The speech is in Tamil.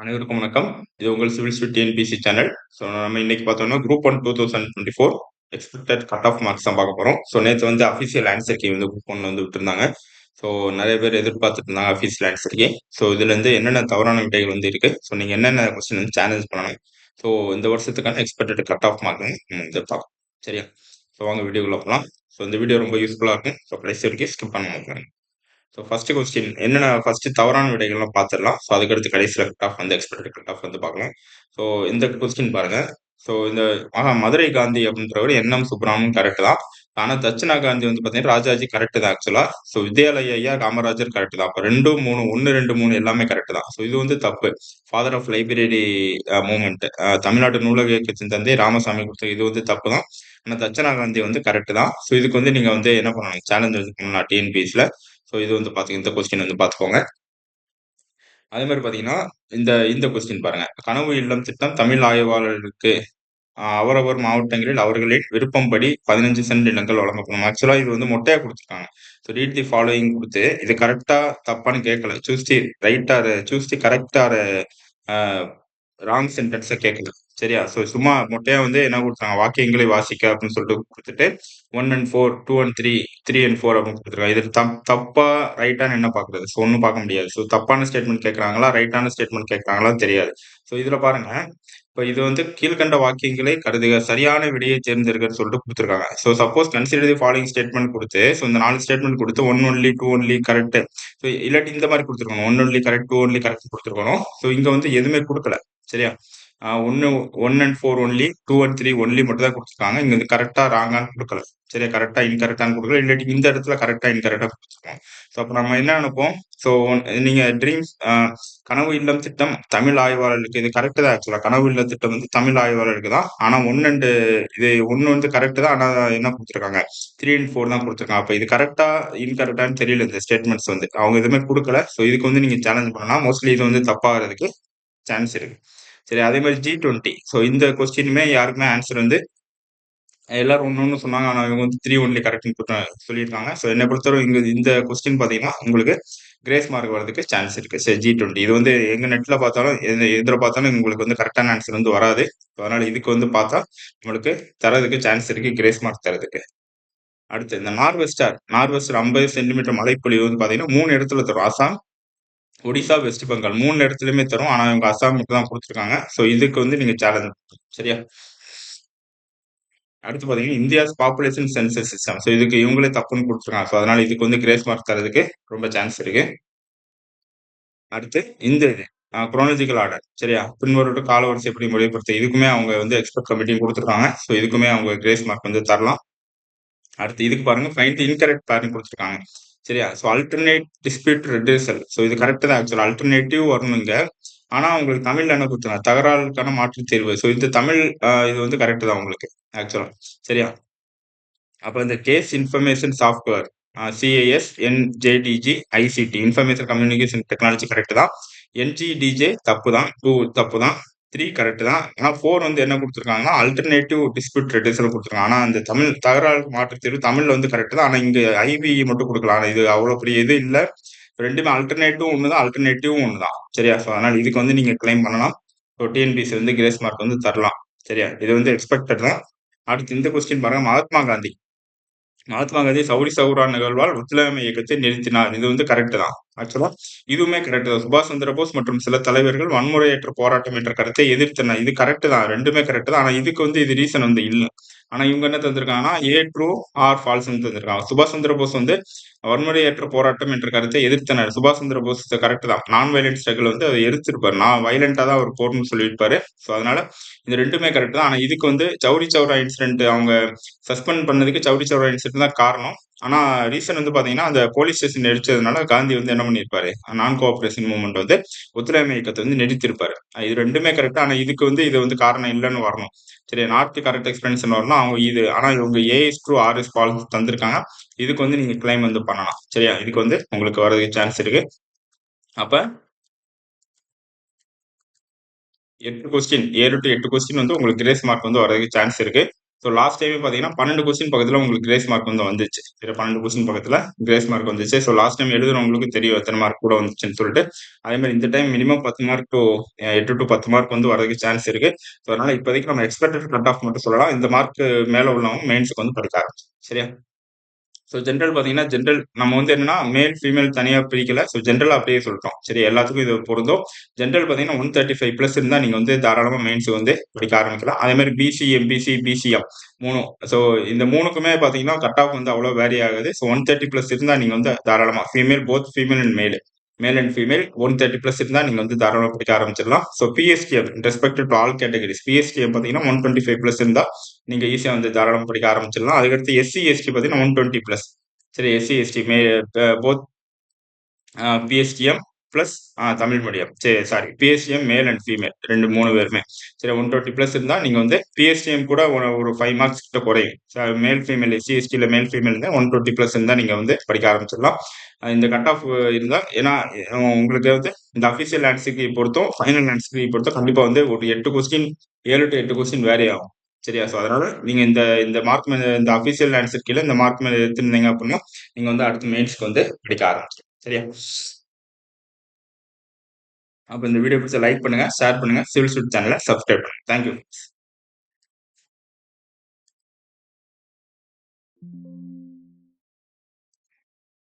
அனைவருக்கும் வணக்கம். இது உங்கள் civil study TNPSC channel. So நம்ம இன்னைக்கு பார்த்தோம்னா group 1 2024 expected cut off marks தான் பார்க்க போறோம். ஸோ நேத்து வந்து அஃபிஷியல் ஆன்சர் கீ வந்து குரூப் 1 வந்து விட்டுருந்தாங்க. ஸோ நெறைய பேர் எதிர்பார்த்துட்டு இருந்தாங்க அஃபிஷியல் ஆன்சர் கீ. ஸோ இதுலேருந்து என்னென்ன தவறான விடைகள் வந்து இருக்கு. ஸோ நீங்க என்னென்ன கொஸ்டின் வந்து சேலஞ்ச் பண்ணணும். ஸோ இந்த வருஷத்துக்கான எக்ஸ்பெக்டட் கட் ஆஃப் மார்க் வந்து பார்க்கலாம். சரியா? ஸோ வாங்க வீடியோக்குள்ள போலாம். ஸோ இந்த வீடியோ ரொம்ப யூஸ்ஃபுல்லா இருக்கும். ஸோ கடைசி வரைக்கும் ஸ்கிப் பண்ணாம பாருங்க. ஸோ ஃபர்ஸ்ட் கொஸ்டின் என்னென்ன ஃபர்ஸ்ட் தவறான விடைகள்லாம் பார்த்துடலாம். ஸோ அதுக்கடுத்து கடைசியில் கட் ஆஃப் வந்து எக்ஸ்பெக்டட் கட் ஆஃப் வந்து பார்க்கலாம். ஸோ இந்த கொஸ்டின் பாருங்க. ஸோ இந்த மதுரை காந்தி அப்படின்றவர் என்எம் சுப்ரமணியன் கரெக்ட் தான். ஆனா தட்சிணா காந்தி வந்து பார்த்தீங்கன்னா ராஜாஜி கரெக்ட் தான் ஆக்சுவலா. ஸோ வித்யாலய ஐயா காமராஜர் கரெக்ட் தான். அப்போ 2, 3 1, 2, 3 எல்லாமே கரெக்ட் தான். ஸோ இது வந்து தப்பு. Father of library movement Tamil Nadu நூலக இயக்கத்தின் தந்தை ராமசாமி கொடுத்த இது வந்து தப்பு தான். ஆனா தட்சிணா காந்தி வந்து கரெக்ட் தான். ஸோ இதுக்கு வந்து நீங்க வந்து என்ன பண்ணணும் சேலஞ்ச் வந்து பண்ணலாம் டிஎன்பிஎஸ்ல. ஸோ இது வந்து பாத்தீங்க இந்த கொஸ்டின் வந்து பார்த்துக்கோங்க. அதே மாதிரி பார்த்தீங்கன்னா இந்த இந்த கொஸ்டின் பாருங்க. கனவு இல்லம் திட்டம் தமிழ் ஆய்வாளர்களுக்கு அவரவர் மாவட்டங்களில் அவர்களின் விருப்பம்படி 15 சென்ட் நிலங்கள் வழங்கப்படும். ஆக்சுவலா இது வந்து மொட்டையா கொடுத்துருக்காங்க. ஸோ ரீட் தி ஃபாலோயிங் கொடுத்து இது கரெக்டா தப்பான்னு கேட்கல. Choose the right or choose the correct or wrong சென்டென்ஸ கேட்கல. சரியா? ஸோ சும்மா மொட்டையா வந்து என்ன குடுத்துருக்காங்க, வாக்கியங்களை வாசிக்க அப்படின்னு சொல்லிட்டு குடுத்துட்டு 1 அண்ட் 4, 2 அண்ட் 3, 3 அண்ட் 4 அப்படின்னு குடுத்துருக்காங்க. இது தப்பா, ரைட்டான்னு என்ன பார்க்குறது? ஸோ ஒண்ணும் பார்க்க முடியாது. ஸோ தப்பான ஸ்டேட்மெண்ட் கேட்கறாங்களா, ரைட்டான ஸ்டேட்மெண்ட் கேட்கறாங்களான்னு தெரியாது. ஸோ இதுல பாருங்க, இப்ப இது வந்து கீழ்க்கண்ட வாக்கியங்களை கருதுக, சரியான விடையை தேர்ந்தெடுக்கன்னு சொல்லிட்டு குடுத்துருக்காங்க. So suppose consider the following statement குடுத்து, ஸோ இந்த 4 ஸ்டேட்மெண்ட் குடுத்து 1 ஒன்லி, 2 ஒன்லி கரெக்ட். ஸோ இல்லாட்டி இந்த மாரி குடுத்துருக்கணும். 1 ஒன்லி கரெக்ட், 2 ஒன்லி கரெக்ட் குடுத்துருக்கணும். ஸோ இங்க வந்து எதுவுமே குடுக்கல. சரியா? 1 1 அண்ட் 4 ஒன்லி, 2 அண்ட் 3 ஒன்லி மட்டும் தான் குடுத்துருக்காங்க. இங்க வந்து கரெக்ட்டா, ராங்கான்னு குடுக்கல. சரியா? கரெக்ட்டா, இன்கரெக்ட்டான்னு குடுக்கல. இல்லாட்டி இந்த இடத்துல கரெக்ட்டா, இன்கரெக்ட்டா குடுத்துருக்காங்க. ஸோ அப்ப நம்ம என்ன நெனைப்போம், ஸோ நீங்க ட்ரீம்ஸ் கனவு இல்லம் திட்டம் தமிழ் ஆய்வாளர்களுக்கு இது கரெக்ட் தான் ஆக்சுவலா. கனவு இல்ல திட்டம் வந்து தமிழ் ஆய்வாளர்களுக்கு தான். ஆனா 1 அண்ட் இது 1 வந்து கரெக்ட் தான். ஆனா என்ன குடுத்துருக்காங்க, 3 அண்ட் 4 தான் குடுத்துருக்காங்க. அப்ப இது கரெக்ட்டா, இன்கரெக்ட்டான்னு தெரியல இந்த ஸ்டேட்மெண்ட்ஸ் வந்து. அவங்க எதுவுமே குடுக்கல. ஸோ இதுக்கு வந்து நீங்க சேலஞ்ச் பண்ணலாம். மோஸ்ட்லி இது வந்து தப்பாகறதுக்கு சான்ஸ் இருக்கு. சரி, அதே மாதிரி G20. ஸோ இந்த கொஸ்டினுமே யாருக்குமே ஆன்சர் வந்து எல்லாரும் ஒண்ணு சொன்னாங்க. ஆனா இவங்க வந்து 3 ஒன்லி கரெக்ட்னு சொல்லியிருக்காங்க. ஸோ என்னை பொறுத்தவரை இங்க இந்த கொஸ்டின் பார்த்தீங்கன்னா உங்களுக்கு கிரேஸ் மார்க் வரதுக்கு சான்ஸ் இருக்கு. சரி, G20 இது வந்து எங்க நெட்ல பார்த்தாலும் எதுல பார்த்தாலும் உங்களுக்கு வந்து கரெக்டான ஆன்சர் வந்து வராது. அதனால இதுக்கு வந்து பார்த்தா உங்களுக்கு தரதுக்கு சான்ஸ் இருக்கு, கிரேஸ் மார்க் தரதுக்கு. அடுத்து இந்த நார்வெஸ்டர் 50 சென்டிமீட்டர் மழைப்பொழிவு வந்து பார்த்தீங்கன்னா 3 இடத்துல தரும். அசாம், ஒடிசா, வெஸ்ட் பெங்கால் 3 இடத்துலயுமே தரும். ஆனா இவங்க அசாமுக்கு தான் குடுத்துருக்காங்க. ஸோ இதுக்கு வந்து நீங்க சேலஞ்ச் சரியா? அடுத்து பார்த்தீங்கன்னா, India's population census system. So இதுக்கு இவங்களே தப்புன்னு குடுத்துருக்காங்க. ஸோ அதனால இதுக்கு வந்து கிரேஸ் மார்க் தர்றதுக்கு ரொம்ப சான்ஸ் இருக்கு. அடுத்து இந்த இது குரோனாலஜிக்கல் ஆர்டர். சரியா? பின்வரும் காலவரிசை எப்படி முறைப்படுத்த இதுக்குமே அவங்க வந்து எக்ஸ்பர்ட் கமிட்டியும் குடுத்துருக்காங்க. ஸோ இதுக்குமே அவங்க கிரேஸ் மார்க் வந்து தரலாம். அடுத்து இதுக்கு பாருங்க, ஃபைண்ட் தி இன்கரெக்ட் பேர்ன்னு குடுத்துருக்காங்க. சரியா? So alternate dispute redressal. So இது கரெக்ட் தான் ஆக்சுவலா. அல்டர்னேட்டிவ் வரணும் இங்க. ஆனா உங்களுக்கு தமிழ்ல என்ன குடுத்துருக்காங்க, தகராறுக்கான மாற்றுத் தீர்வு. ஸோ இந்த தமிழ் இது வந்து கரெக்ட் தான் உங்களுக்கு ஆக்சுவலா. சரியா? அப்ப இந்த case information software CAS, NJDG, ICT information communication technology correct தான். என்ஜிடிஜே தப்பு தான். 2 தப்பு தான். 3 கரெக்ட் தான். ஆனா 4 வந்து என்ன குடுத்துருக்காங்கன்னா, அல்டர்னேட்டிவ் டிஸ்பியூட் ரெட்ரஸல் குடுத்துருக்காங்க. ஆனா அந்த தமிழ் தகராறு மாற்றுத் தீர்வு தமிழ்ல வந்து கரெக்ட் தான். ஆனா இங்க ஐபிஇ மட்டும் குடுக்கலாம். ஆனா இது அவ்வளவு பெரிய இது இல்ல. 2மே அல்டர்னேட்டிவ் ஒண்ணு தான், அல்டர்னேட்டிவும் ஒண்ணு தான். சரியா? ஸோ அதனால இதுக்கு வந்து நீங்க கிளைம் பண்ணலாம். ஸோ டிஎன்பிஎஸ்சி வந்து கிரேஸ் மார்க் வந்து தரலாம். சரியா? இது வந்து எக்ஸ்பெக்டட் தான். அடுத்து இந்த கொஸ்டின் பாருங்க, மகாத்மா காந்தி சௌரி சௌரா நிகழ்வால் ஒத்துழையாமை இயக்கத்தை நிறுத்தினார். இது வந்து கரெக்ட் தான். ஆக்சுவலா இதுவுமே கரெக்ட் தான். சுபாஷ் சந்திர போஸ் மற்றும் சில தலைவர்கள் வன்முறையற்ற போராட்டம் என்ற கருத்தை எதிர்த்தனர். இது கரெக்ட் தான். 2மே கரெக்ட் தான். ஆனா இதுக்கு வந்து இது ரீசன் வந்து இல்ல. ஆனா இவங்க என்ன தந்திருக்காங்கன்னா, ஏ ட்ரூ ஆர் ஃபால்ஸ்ன்னு தந்திருக்காங்க. சுபாஷ் சந்திர போஸ் வந்து வன்முறையற்ற போராட்டம் என்ற கருத்தை எதிர்த்தனர். சுபாஷ் சந்திர போஸ் கரெக்ட் தான். நான் வயலன்ட் ஸ்ட்ரகிள் வந்து அதை எதிர்த்திருப்பாரு. நான் வயலண்டா தான் அவர் போர்னு சொல்லியிருப்பாரு. ஸோ அதனால இந்த 2மே கரெக்ட் தான். ஆனா இதுக்கு வந்து சௌரி சௌரா இன்சிடென்ட் அவங்க சஸ்பெண்ட் பண்ணதுக்கு சௌரி சௌரா இன்சிடென்ட் தான் காரணம். ஆனா ரீசன் வந்து பாத்தீங்கன்னா, அந்த போலீஸ் ஸ்டேஷன் எரிச்சதுனால காந்தி வந்து என்ன பண்ணியிருப்பாரு, நான் கோஆபரேஷன் மூவ்மெண்ட் வந்து ஒத்துழையாமை இயக்கத்தை வந்து நிறுத்தியிருப்பாரு. இது 2மே கரெக்ட். ஆனா இதுக்கு வந்து இது வந்து காரணம் இல்லன்னு வரணும். சரியா? நாட் கரெக்ட் எக்ஸ்பிளனேஷன் வரணும். அவங்க இது ஆனா இவங்க A is true, R is false தந்திருக்காங்க. இதுக்கு வந்து நீங்க கிளைம் வந்து பண்ணலாம். சரியா? இதுக்கு வந்து உங்களுக்கு வரதுக்கு சான்ஸ் இருக்கு. அப்ப 8 கொஸ்டின் 7 to 8 கொஸ்டின் வந்து உங்களுக்கு கிரேஸ் மார்க் வந்து வரதுக்கு சான்ஸ் இருக்கு. ஸோ லாஸ்ட் டைமே பார்த்தீங்கன்னா 12 கொஸ்டின் பக்கத்துல உங்களுக்கு கிரேஸ் மார்க் வந்து வந்துச்சு. சரி 12 கொஸ்டின் பக்கத்துல கிரேஸ் மார்க் வந்துச்சு. ஸோ லாஸ்ட் டைம் எழுதுறவங்களுக்கு தெரியும் எத்தனை மார்க் கூட வந்துச்சுன்னு சொல்லிட்டு. அதே மாதிரி இந்த time minimum 10 mark to 8 to 10 mark வந்து வரதுக்கு சான்ஸ் இருக்கு. ஸோ அதனால இப்போதைக்கு நம்ம எக்ஸ்பெக்டட் கட் ஆஃப் மட்டும் சொல்லலாம். இந்த மார்க் மேல உள்ளவங்க மெயின்ஸ்க்கு வந்து படிக்க ஆரம்பிச்சு. சரியா? ஸோ ஜென்ரல் பார்த்தீங்கன்னா, ஜென்ரல் நம்ம வந்து என்னன்னா மேல், ஃபீமேல் தனியா பிரிக்கல. ஸோ ஜென்ரலா அப்படியே சொல்லிட்டோம். சரி எல்லாத்துக்கும் இது பொருந்தும். ஜென்ரல் பார்த்தீங்கன்னா 135 பிளஸ் இருந்தா நீங்க வந்து தாராளமா மெயின்ஸ் வந்து படிக்க ஆரம்பிக்கலாம். அதே மாதிரி பிசி, எம்பிசி, பிசிஎம் 3ம். ஸோ இந்த 3க்குமே பார்த்தீங்கன்னா கட் ஆஃப் வந்து அவ்வளோ வேரி ஆகாது. ஸோ 130 பிளஸ் இருந்தா நீங்க வந்து தாராளமா ஃபீமேல் போத் ஃபீமேல் அண்ட் மேல் மேல் அண்ட் ஃபீமேல் 130 பிளஸ் இருந்தா நீங்க வந்து தாராளமா படிக்க ஆரம்பிச்சிடலாம். So PSTM respected to all categories PSTM பார்த்தீங்கன்னா 125 பிளஸ் இருந்தா நீங்க ஈஸியா வந்து தாராளமா படிக்க ஆரம்பிச்சிடலாம். அதுக்கடுத்து எஸ்சி எஸ்டி பார்த்தீங்கன்னா 120 பிளஸ் சரி SC ST both PSTM plus Tamil medium சரி sorry PSTM male and female 3 பேருமே சரி 120 பிளஸ் இருந்தா நீங்க வந்து பிஎஸ்டிஎம் கூட ஒரு 5 மார்க்ஸ் கிட்ட குறையும் male female SC எஸ்டியில் male female 120 plus இருந்தா நீங்க வந்து படிக்க ஆரம்பிச்சிடலாம். இந்த கட் ஆஃப் இருந்தா ஏன்னா உங்களுக்கு வந்து இந்த அஃபிஷியல் ஆன்சருக்கு பொறுத்தும் ஃபைனல் ஆன்சருக்கு பொறுத்தும் கண்டிப்பா வந்து ஒரு 8 கொஸ்டின் 7 டு 8 கொஸ்டின் வேரி ஆகும். சரியா? ஸோ அதனால நீங்க இந்த இந்த மார்க் மேல இந்த அஃபிஷியல் ஆன்சர் கீழே இந்த மார்க் மேல எடுத்திருந்தீங்க அப்படின்னா நீங்க வந்து அடுத்த மெயின்ஸ்க்கு வந்து படிக்க ஆரம்பிச்சிடும். சரியா? அப்ப இந்த வீடியோ பிடிச்ச லைக் பண்ணுங்க, ஷேர் பண்ணுங்க, சிவில் ஸ்டூட் சேனலை சப்ஸ்கிரைப் பண்ணுங்க. தேங்க்யூ.